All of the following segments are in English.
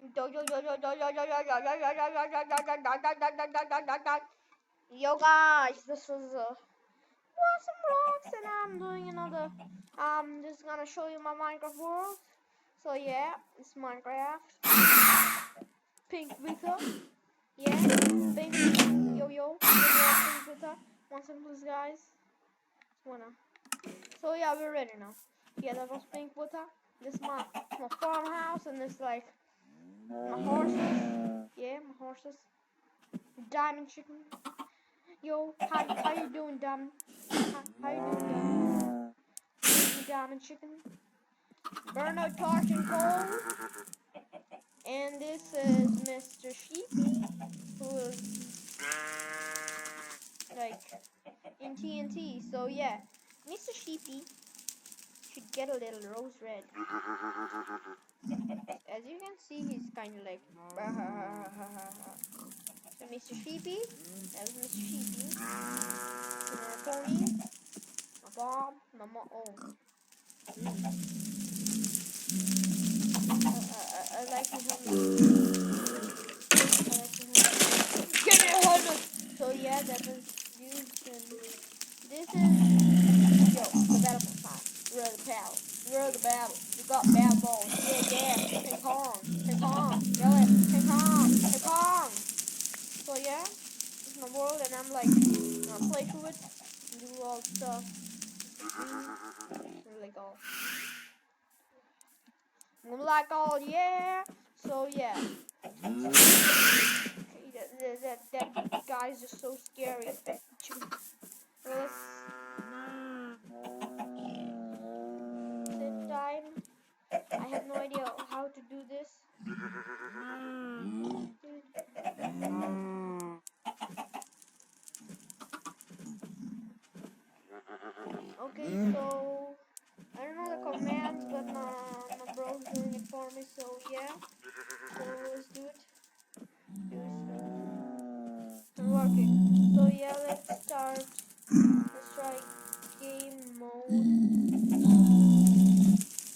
Yo guys, this is Awesome Rocks, and I'm doing another. I'm just gonna show you my Minecraft world. So yeah, it's Minecraft. Pink Vita. Yeah, pink. Yo, pink Vita. One second, please, guys. So yeah, we're ready now. Yeah, that was pink Vita. This is my farmhouse, and this like my horses. Yeah, my horses. Diamond chicken. Yo, how you doing, Diamond? How you doing, Diamond? Diamond chicken. Burner, torch, and coal. And this is Mr. Sheepy, who is like in TNT. So yeah, Mr. Sheepy should get a little rose red. As you can see, he's kind of like. So Mr. Sheepy, that was Mr. Sheepy. My pony, my Bob, my mom. Oh. I like his helmet. Get your helmet! So yeah, that was used in... This is... Yo, the battle time. We're the battle. We're the battle. We got battle balls. Yeah. Ping pong. Ping pong. Yell it. Ping pong. Ping pong. So yeah, this is my world, and I'm like, gonna play through it and do all stuff. Really go. Like all, yeah. So yeah. That guy's just so scary. Let's sit time. I have no idea how to do this. Okay, so I don't know the commands, but my bro's doing it for me. So yeah, so let's do it. It's working. So yeah, let's start. Let's try game mode.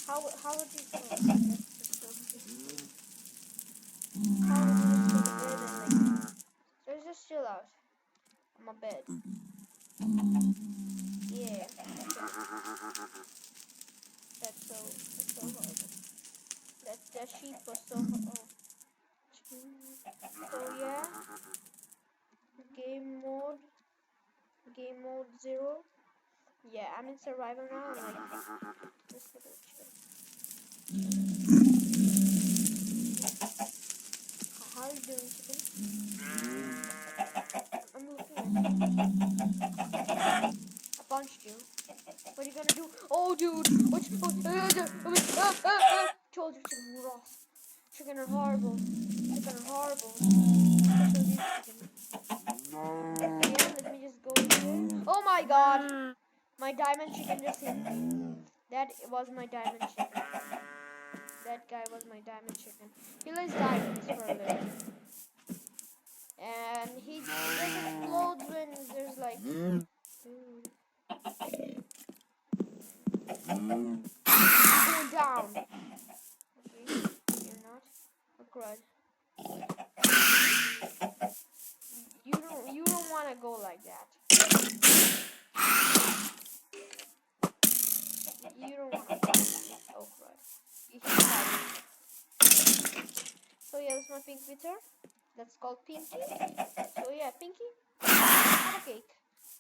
How would you how would you go to bed and like let's just chill out on my bed. Yeah. That's so horrible. That sheep was so horrible. So yeah. Game mode 0. Yeah, I'm in survival now. Like this little chicken. How are you doing, chicken? I'm looking at you. I punched you. What are you gonna do? Oh, dude! Told you, chicken Ross. Chicken are horrible. Chicken are horrible. Yeah, let me just go here. Oh my god! My diamond chicken just hit me. That was my diamond chicken. That guy was my diamond chicken. He likes diamonds for a living. And he just explodes when there's like... Dude. Go down. Okay, you're not. Oh, crud. You don't want to go like that. You don't want to go like that. Oh, crud. You should try it. So yeah, that's my pink bitter. That's called Pinky. So yeah, Pinky. Have a cake.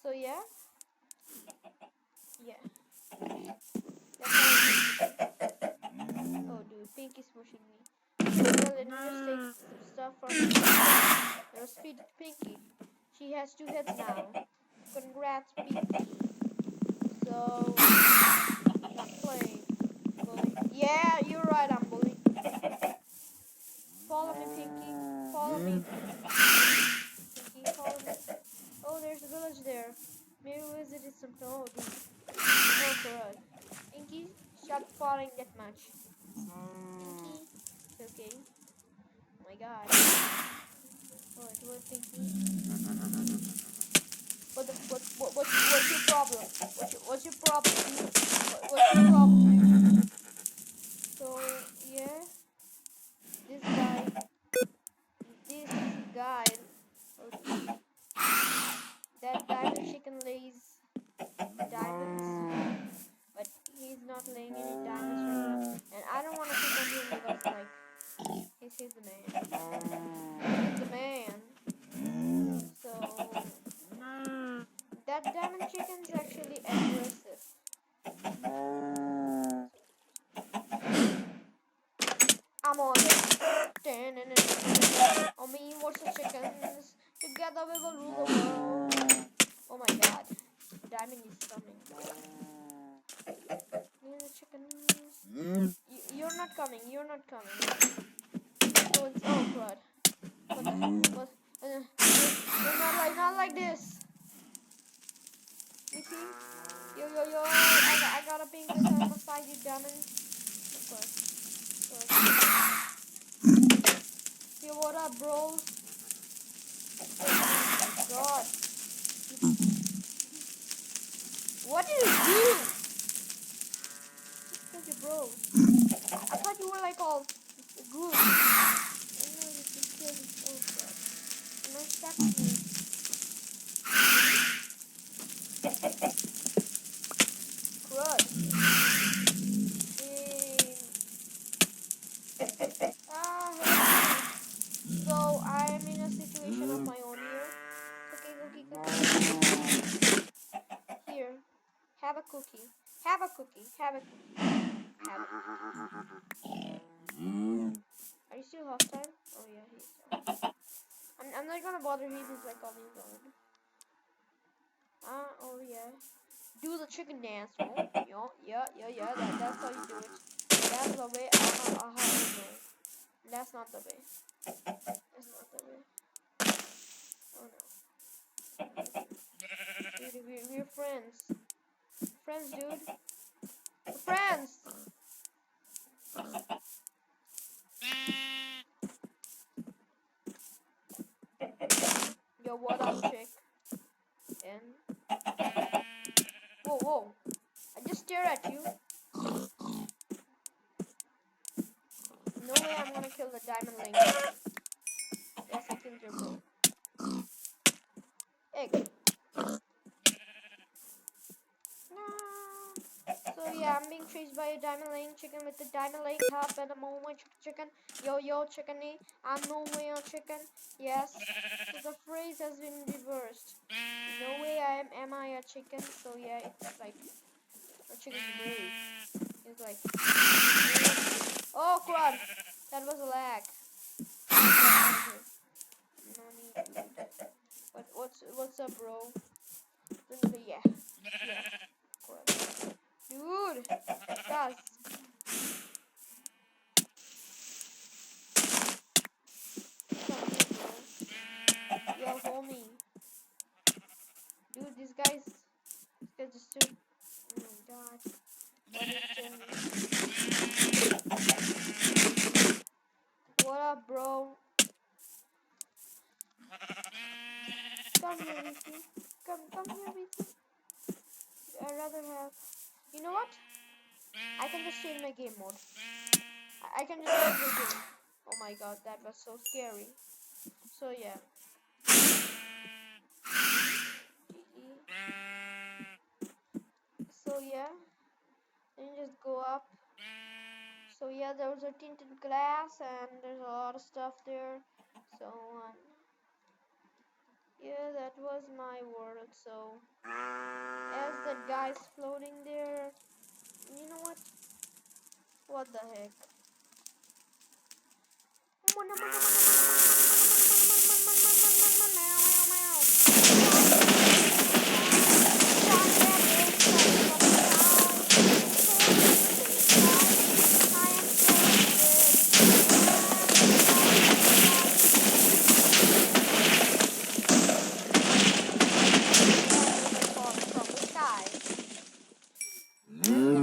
So yeah. Yeah. Oh dude, Pinky's pushing me. Well, let me just take some stuff from her. Let's feed Pinky. She has 2 heads now. Congrats, Pinky. So not playing. Bully. Yeah, you're right, I'm bully. Follow me, Pinky. Follow me. Pinky, follow me. Oh, there's a village there. Maybe we visited some toad. Oh, crud. Pinky, stop falling that much. Pinky. It's okay. Oh my god. What, Pinky? What's your problem? What's your problem? What's your problem? So, yeah. This guy He's the man. He's the man. So that diamond chicken's actually aggressive. I'm on it. On me versus chickens. Together we will rule the world. Oh my god. Diamond is coming. Yeah, the chickens. You're not coming. You're not coming. So it's crud. But not like this. You see? Yo. I got a pink this beside you, diamond. Of course. Yo, what up, bros? Oh my god. What did you do? Just your bro. I thought you were like all good. I know you just killed me. Oh god. Nice back to me. Crud. So I'm in a situation of my own here. Cookie. Here. Have a cookie. Have a cookie. Have a cookie. Have it. Are you still hostile? Oh yeah, he's still. I'm not gonna bother him. He's like on his own. Oh yeah. Do the chicken dance. Oh, yeah. That's how you do it. That's the way. No. That's not the way. That's not the way. Oh no. Dude, we're friends. Friends, dude. We're friends. Yo, what up, chick? And whoa. I just stare at you. No way I'm gonna kill the diamond link. Yes, I killed your bro. Egg. No. So yeah, I'm being chased by a diamond laying chicken with the diamond laying top and a moment chicken. Yo, chickeny. I'm no way on chicken. Yes. So the phrase has been reversed. No way am I a chicken. So yeah, it's like a chicken's brave. It's like oh crud. That was a lag. No need to. But what's up, bro? Yeah. Crud. Dude, guys. Yo, homie. Dude, this guy's just too. Oh my god. What up, bro? Come here, BT. Come here, BT. I'd rather have. You know what? I can just change my game mode. I can just change the game. Oh my god, that was so scary. So yeah. So yeah. Then you just go up. So yeah, there was a tinted glass and there's a lot of stuff there. So yeah, that was my world. So as that guy's floating there, you know what? What the heck?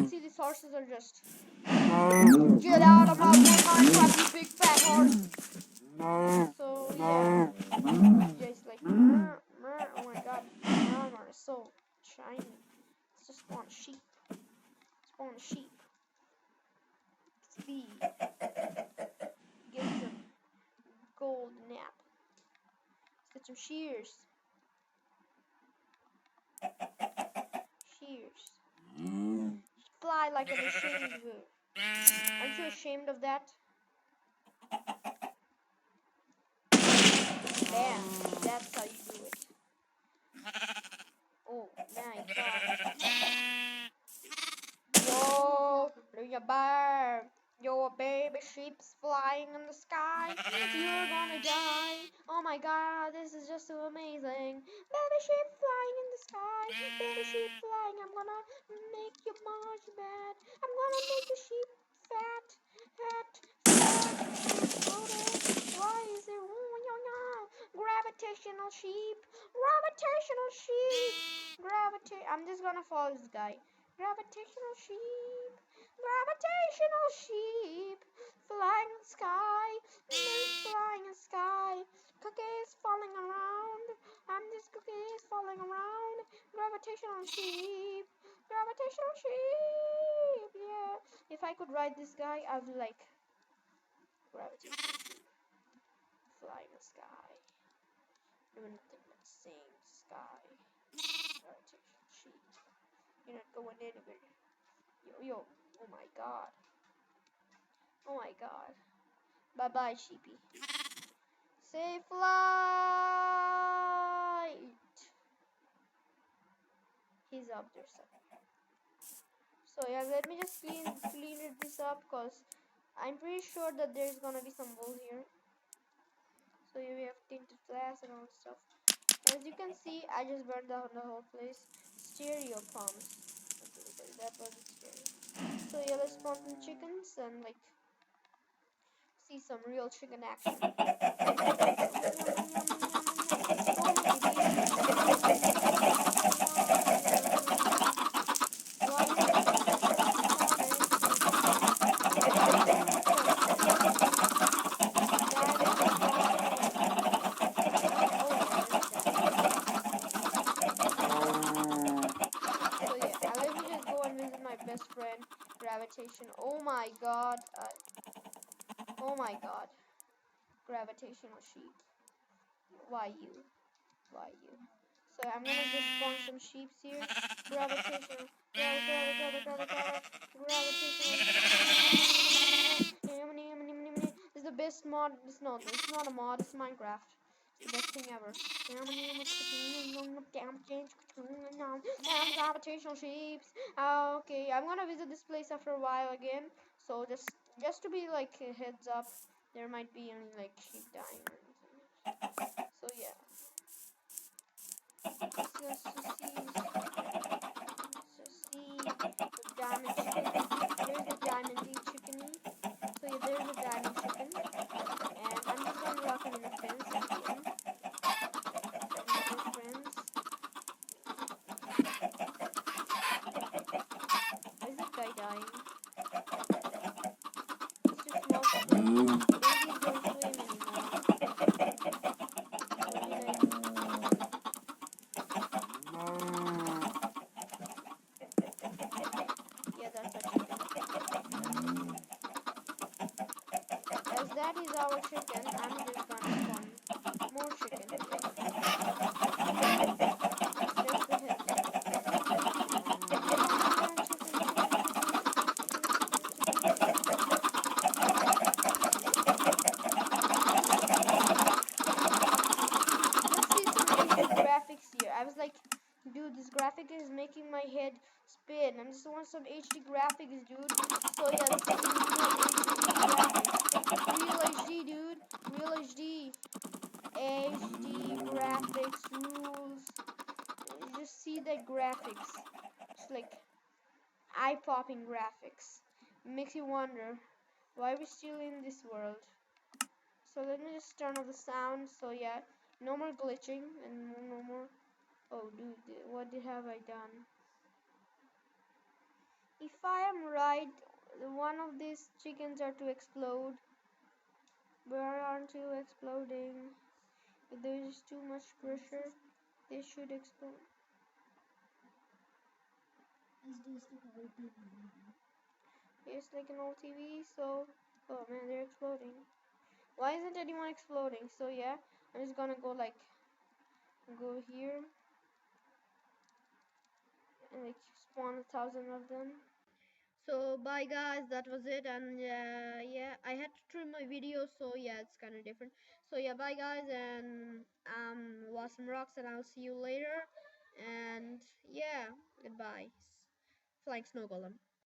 See, these horses are just get out of my Minecraft, you big fat horse. So yeah, just like oh my god, armor is so shiny. It's just spawn sheep. Spawn sheep. Speed. Get some gold nap. Let's get some shears. Shears. Fly like a machine would. Aren't you ashamed of that? sheep's flying in the sky. You're gonna die. Oh my god, this is just so amazing. Baby sheep flying in the sky. Baby sheep flying. I'm gonna make you much bad. I'm gonna make the sheep fat. Exploded. Why is there gravitational sheep? Gravitational sheep. I'm just gonna follow this guy. Gravitational sheep. Gravitational sheep. Flying in the sky. Flying in the sky. Cookies falling around. I'm just cookies falling around. Gravitational sheep. Gravitational sheep. Yeah. If I could ride this guy, I would like gravitational sheep. Flying in the sky. Doing nothing but same sky. Gravitational sheep. You're not going anywhere. Yo. Oh my god. Oh my god. Bye bye, sheepy. Say flight. He's up there somewhere. So yeah, let me just clean this up, cause I'm pretty sure that there's gonna be some wool here. So here we have tinted glass and all stuff. As you can see, I just burned down the whole place. Stereo pumps. Okay, that was a stereo. So yeah, let's spawn some chickens and like see some real chicken action. Best friend, gravitation. Oh my god. Oh my god. Gravitational sheep. Why you? Why you? So I'm gonna just spawn some sheep here. Gravitational. This is the best mod. No, it's not a mod. It's Minecraft. It's the best thing ever. Gravitational sheeps. Okay, I'm gonna visit this place after a while again. So just to be like a heads up, there might be any like sheep dying or anything. So yeah. Let's just see the diamond chicken. There's the diamond chickeny. So yeah, there's the diamond chicken. And I'm just gonna rock him in the fence again. Friends. Why is that guy dying? It's too small for him. Babies don't swim anymore. What did I do? Yeah, that's a chicken. As that is our chicken, I'm just gonna spawn more chicken here. Just the heads graphics here. I was like, dude, this graphic is making my head spin. I just want some HD graphics, dude. So yeah, let's see graphics. Real HD, dude. Real HD. HD graphics rules. You just see the graphics. It's like eye-popping graphics. It makes you wonder, why are we still in this world? So let me just turn off the sound. So yeah, no more glitching and no more. Oh dude, what have I done? If I am right, one of these chickens are to explode. Where aren't you exploding? If there is too much pressure, they should explode. It's like an old TV, so oh man, they're exploding. Why isn't anyone exploding? So yeah, I'm just gonna go here and like spawn 1,000 of them. So bye guys, that was it. And yeah, I had to trim my video, so yeah, it's kind of different. So yeah, bye guys, and Wasm Rocks, and I'll see you later. And yeah, goodbye. Flying Snow Golem.